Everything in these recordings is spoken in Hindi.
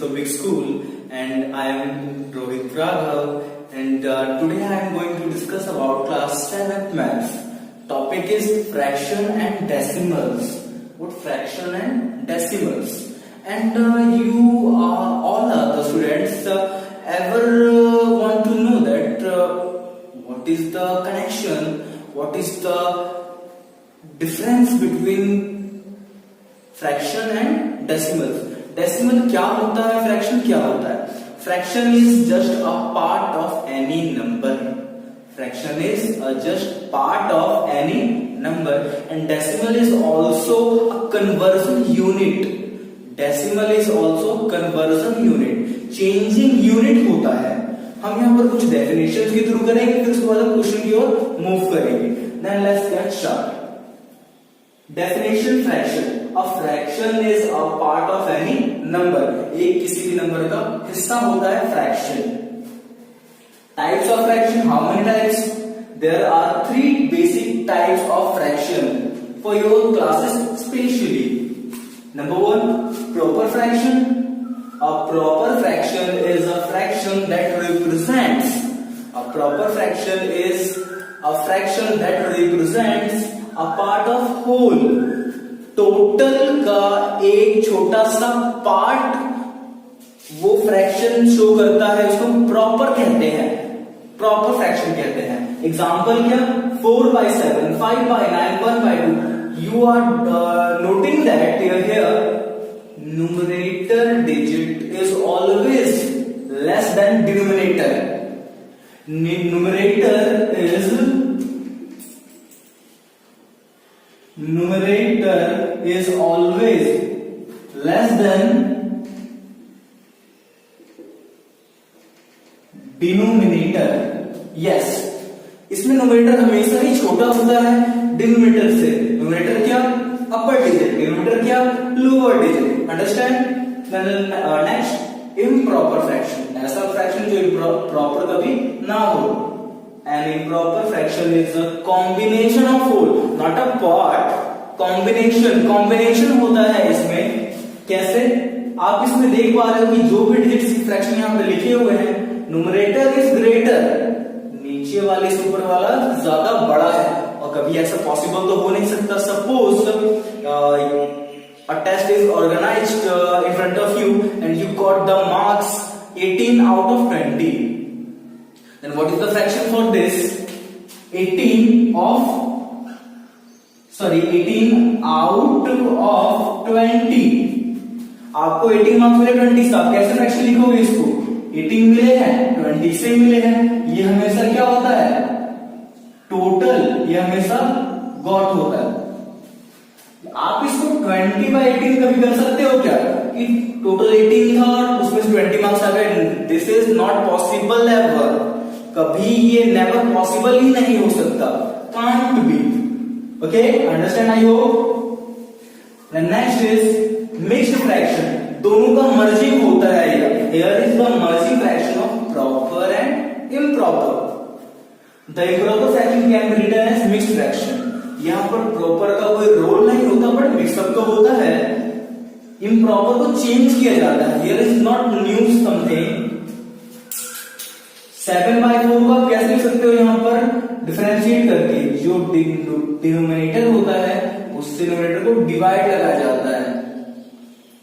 Public School, and I am Rohit Raghav, and today I am going to discuss about class 7th maths. Topic is fraction and decimals. What fraction and decimals? And you all other students ever want to know that what is the connection, what is the difference between fraction and decimals. Decimal क्या होता है, fraction क्या होता है? Fraction is just a part of any number. Fraction is just part of any number, and decimal is also a conversion unit. Decimal is also conversion unit. Changing unit होता है. हम यहाँ पर कुछ definitions के थ्रू करेंगे, फिर उसके बाद हम क्वेश्चन की ओर मूव करेंगे. Then let's get started. Definition fraction. A fraction is a part of any number. एक किसी भी नंबर का हिस्सा होता है fraction. Types of fraction. How many types? There are 3 basic types of fraction for your classes specially. Number 1, proper fraction. A proper fraction is a fraction that represents. A proper fraction is a fraction that represents a part of whole. Total का एक छोटा सा पार्ट वो फ्रैक्शन शो करता है, उसको प्रॉपर कहते हैं, प्रॉपर फ्रैक्शन कहते हैं. एग्जांपल क्या? 4/7, 5/9, 1/2. You are noting that here numerator digit is always less than denominator. Numerator is always less than denominator. Yes, इसमें numerator हमेशा ही छोटा होता है denominator से. Numerator क्या? upper digit. Denominator क्या? lower digit. Understand? Then next, improper fraction. ऐसा fraction जो improper कभी ना हो. An improper fraction is a combination of whole, not a part. Combination होता है इसमें. कैसे? आप इसमें देख पा रहे हो कि जो भी डिजिट्स फ्रैक्शन यहाँ पे लिखे हुए हैं, न्यूमरेटर इज ग्रेटर, नीचे वाले से ऊपर वाला ज्यादा बड़ा है. और कभी ऐसा पॉसिबल तो हो नहीं सकता. Suppose a test is organized in front of you and you got the marks 18 out of 20. Then what is the fraction for this? 18 out of 20. आपको 18 मार्क्स मिले 20 से, आप कैसे फ्रैक्शन लिखोगे इसको? 18 मिले हैं, 20 से मिले हैं. ये हमेशा क्या होता है? टोटल. ये हमेशा गॉट होता है. आप इसको 20/18 कभी कर सकते हो क्या? कि टोटल 18 था और उसमें से 20 मार्क्स आ गए. This is not possible ever. कभी ये नेवर पॉसिबल ही नहीं हो सकता. Can't be. Okay, understand? I hope. Next is mixed fraction. दोनों का मर्जिंग होता है. Here is the merging fraction of proper and improper. The improper fraction can be written as mixed fraction. यहां पर प्रॉपर का कोई रोल नहीं होता, बट मिक्सअप का होता है. इम्प्रॉपर को चेंज किया जाता है. Here is not new something. 7/4 को आप कैसे लिख सकते हो? यहां पर डिफरेंशिएट करके जो डिनोमिनेटर होता है उससे न्यूमरेटर को डिवाइड लगाया जाता है.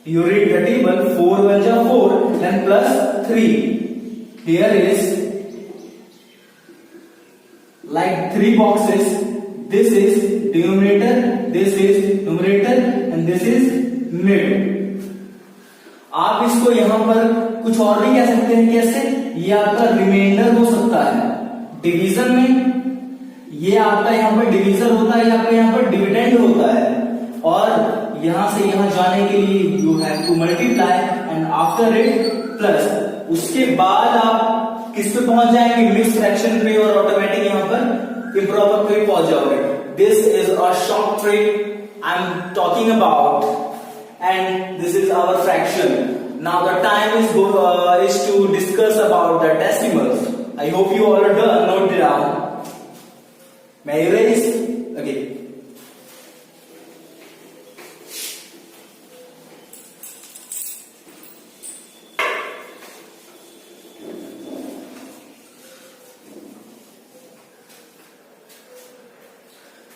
You read the table. 4 1 जा 4 then plus 3. Here is like 3 boxes. This is denominator, this is numerator and this is mid. आप इसको यहां पर कुछ और भी कह सकते हैं. कैसे? ये आपका रिमाइंडर हो सकता है. डिवीजन में ये आपका यहां पर डिवीजन होता है, आपका यहां पर डिविडेंड होता है. और यहां से यहां जाने के लिए you have to multiply and after it plus. उसके बाद आप किस पे पहुंच जाएंगे? मिक्स फ्रैक्शन पे, और ऑटोमेटिक यहां पर इम्प्रॉपर पे पहुंच जाओगे. This is a short trick I am talking about. And this is our fraction. Now the time is to discuss about the decimals. I hope you all are done. Note it down. May I erase? Okay.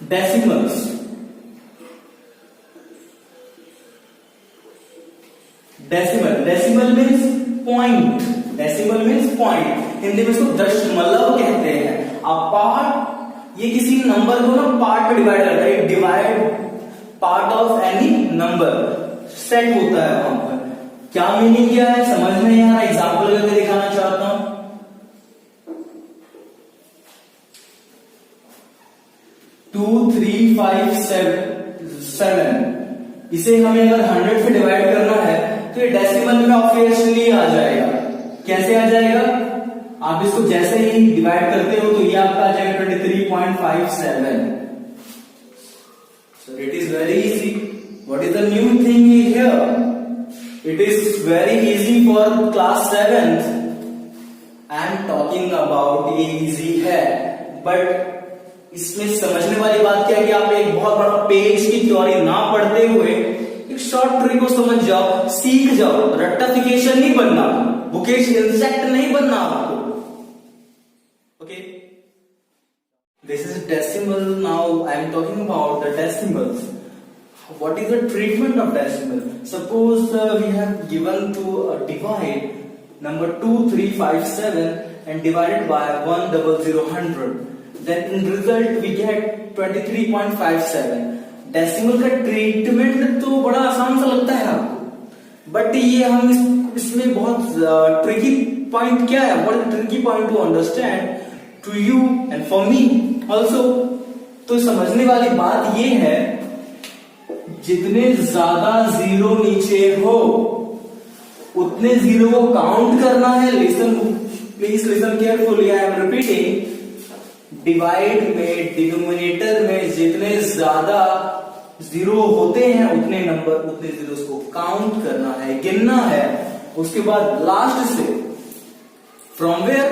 Decimals, decimal means point, decimal means point, Hindi में इसको दशमलव कहते हैं। अब पार्ट, ये किसी नंबर को ना पार्ट में डिवाइड करता है, divide part of any number set होता है वहां पर। क्या मीनिंग क्या है समझ में नहीं आ रहा, एग्जाम्पल करके दिखाना चाहता हूं। 2 3 5 7, इसे हमें अगर 100 से डिवाइड करना है तो ये डेसिमल में ऑब्वियसली आ जाएगा। कैसे आ जाएगा, आप इसको जैसे ही डिवाइड करते हो तो ये आपका आ जाएगा 23.57। So it is very easy. What is the new thing here? It is very easy for class 7th. I am talking about ये easy है, but इसमें समझने वाली बात क्या है कि आप एक बहुत बड़ा पेज की थ्योरी ना पढ़ते हुए एक शॉर्ट ट्रिक को समझ जाओ, सीख जाओ। रट्टाफिकेशन नहीं बनना, बुकेश इंसेक्ट नहीं बनना आपको। Okay, this is decimal. Now I am talking about the decimals. What is the treatment of decimal? Suppose we have given to divide number 2357 and divided by 100,000. Then in result we get 23.57. Decimal का ट्रीटमेंट तो बड़ा आसान सा लगता है आपको, बट ये हम इसमें बहुत ट्रिकी पॉइंट क्या है, बहुत tricky point to understand to you and for me also. तो समझने वाली बात ये है, जितने ज्यादा जीरो नीचे हो उतने जीरो को काउंट करना है। Listen, please listen carefully, I am repeating. Divide में, डिनोमिनेटर में जितने ज्यादा जीरो होते हैं उतने जीरोस को काउंट करना है, गिनना है। उसके बाद लास्ट से, from where,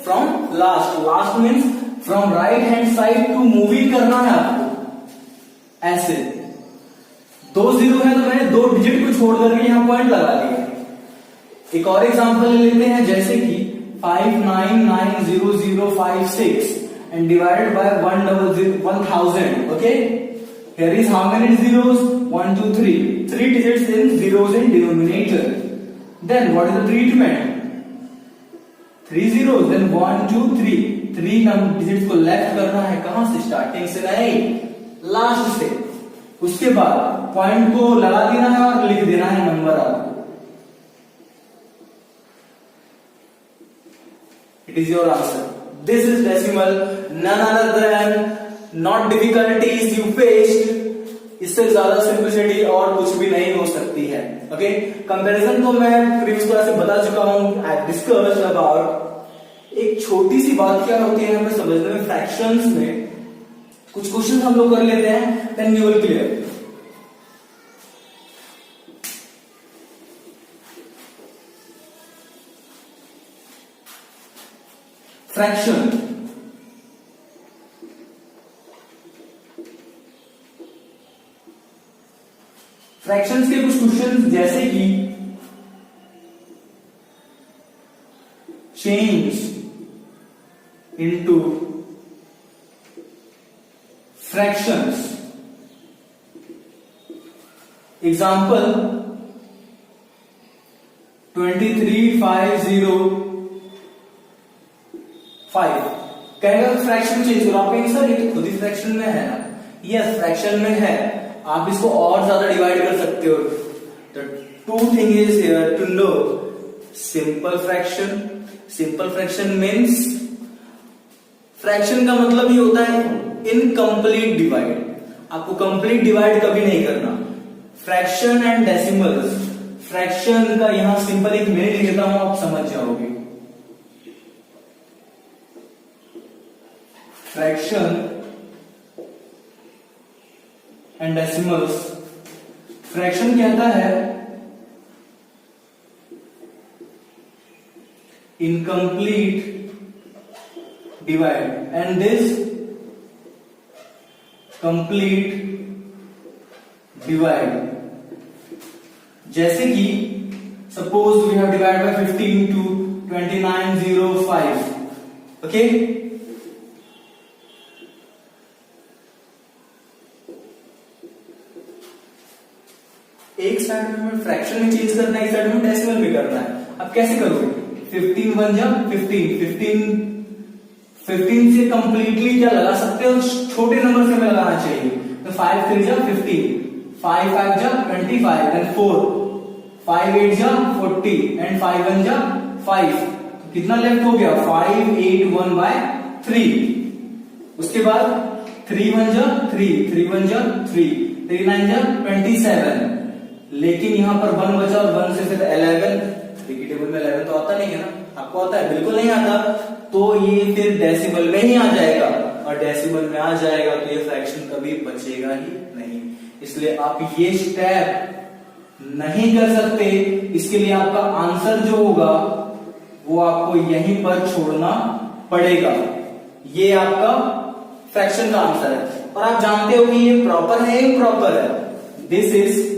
from last, last means from right hand side to moving करना है आपको। ऐसे 2 जीरो है तो मैंने 2 डिजिट को छोड़ करके यहां पॉइंट लगा दिया। एक और एग्जांपल लेते हैं, जैसे कि 599056 and divided by 1000. Okay, here is how many zeros? 1 2 3, 3 digits in zeros in denominator. Then what is the treatment? 3 zeros, then 1 2 3, 3 digits को लेफ्ट करना है। कहां से? स्टार्टिंग से नहीं, लास्ट से। उसके बाद पॉइंट को लगा देना है और लिख देना है नंबर आपको। It is your answer. This is decimal, none other than, not difficulties you faced. इससे ज्यादा सिंपलिसिटी और कुछ भी नहीं हो सकती है। ओके, कंपैरिजन तो मैं प्रीवियस क्लास में बता चुका हूं। आई डिस्कस्ड अबाउट एक छोटी सी बात क्या होती है हमें समझने में। फ्रैक्शंस में कुछ क्वेश्चन हम लोग कर लेते हैं, then you will clear. Fraction, fractions के कुछ क्वेश्चन जैसे कि चेंज इनटू फ्रैक्शंस। एग्जाम्पल 23505 कहेगा फ्रैक्शन चेंज करो। आप कहेंगे सर ये तो खुद ही फ्रैक्शन में है ना। यस, फ्रैक्शन में है, आप इसको और ज्यादा डिवाइड कर सकते हो। The two thing is here to know simple fraction. Simple fraction means, fraction का मतलब ये होता है इनकम्प्लीट डिवाइड। आपको कंप्लीट डिवाइड कभी नहीं करना। फ्रैक्शन एंड डेसिमल्स, फ्रैक्शन का यहां सिंपल एक मीनिंग लिख देता हूं, आप समझ जाओगे। फ्रैक्शन एंड डेसिमल्स, फ्रैक्शन कहता है incomplete divide and this complete divide. जैसे कि suppose we have divide by 15 to 2905। Okay, एक साइड में फ्रैक्शन में चेंज करना है, एक साइड में डेसिमल में करना है। अब कैसे करोगे? 15 1 जा 15 से कंप्लीटली क्या लगा सकते हो, छोटे नंबर से हमें लगाना चाहिए। तो 5 3 जा 15, 5 5 जा 25 एंड 4, 5 8 जा 40 एंड 5 1 जा 5। तो कितना लेफ्ट हो गया? 5 8 1 by 3। उसके बाद 3 1 जा 3, 3 1 जा 3, 3 9 जा 27। लेकिन यहां पर 1 बचा और 1 से फिर 11। 3 की टेबल में 11 तो आता नहीं है ना, आपको आता है? बिल्कुल नहीं आता। तो ये फिर डेसिमल में ही आ जाएगा, और डेसिमल में आ जाएगा तो ये फ्रैक्शन कभी बचेगा ही नहीं। इसलिए आप ये स्टेप नहीं कर सकते। इसके लिए आपका आंसर जो होगा वो आपको यहीं पर छोड़ना पड़ेगा। ये आपका फ्रैक्शन का आंसर है। और आप जानते हो कि ये प्रॉपर है, इम्प्रॉपर है। This is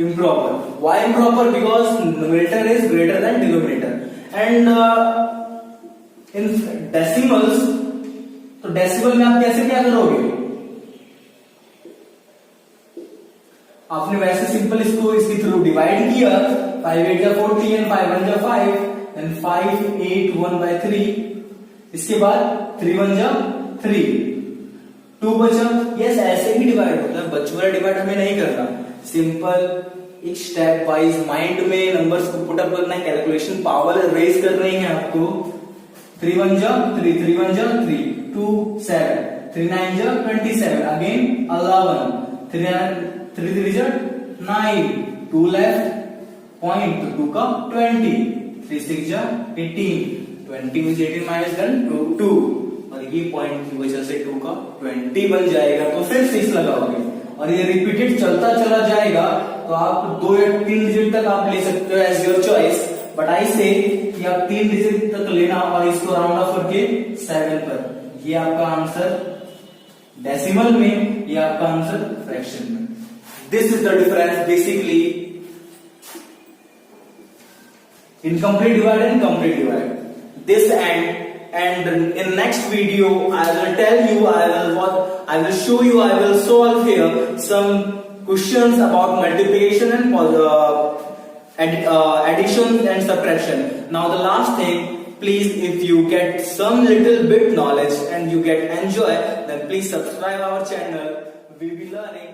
improper. Why improper? Because numerator is greater than denominator. And in decimals, तो डेसिमल में आप कैसे क्या करोगे? आपने वैसे सिंपल इसको इसके थ्रू डिवाइड किया। 5 8 जा 40 एंड 5 1 जा 5 एंड 5 8 1 by 3। इसके बाद 3 1 जा 3, 2 बचा। यस, ऐसे ही डिवाइड होता है, बच्चों वाला डिवाइड हमें नहीं करना। सिंपल एक स्टेप वाइज माइंड में नंबर्स को पुट अप करना है, कैलकुलेशन पावर रेज कर रही है आपको। 3 1 जा 3, 3 1 जा 3, 2 7, 3 9 जा 27 अगेन 11, 3 3 जा 9, 2 लेफ्ट पॉइंट, तो 2 का 20, 3 6 जा 18, 20 में 18 माइनस 2, और ये पॉइंट की वजह से 2 का 20 बन जाएगा। तो फिर 6 लगाओगे और ये रिपीटेड चलता चला जाएगा। तो आप 2 या 3 डिजिट तक आप ले सकते हो as your choice, but I say कि आप 3 डिजिट तक लेना और इसको राउंड ऑफ करके 7 पर। ये आपका आंसर डेसिमल में, ये आपका आंसर फ्रैक्शन में। This is the difference basically incomplete divide and complete divide. This and in next video I will tell you, I will show you, I will solve here some questions about multiplication and addition and subtraction. Now the last thing, please, if you get some little bit knowledge and you get enjoy, then please subscribe our channel. We will be learning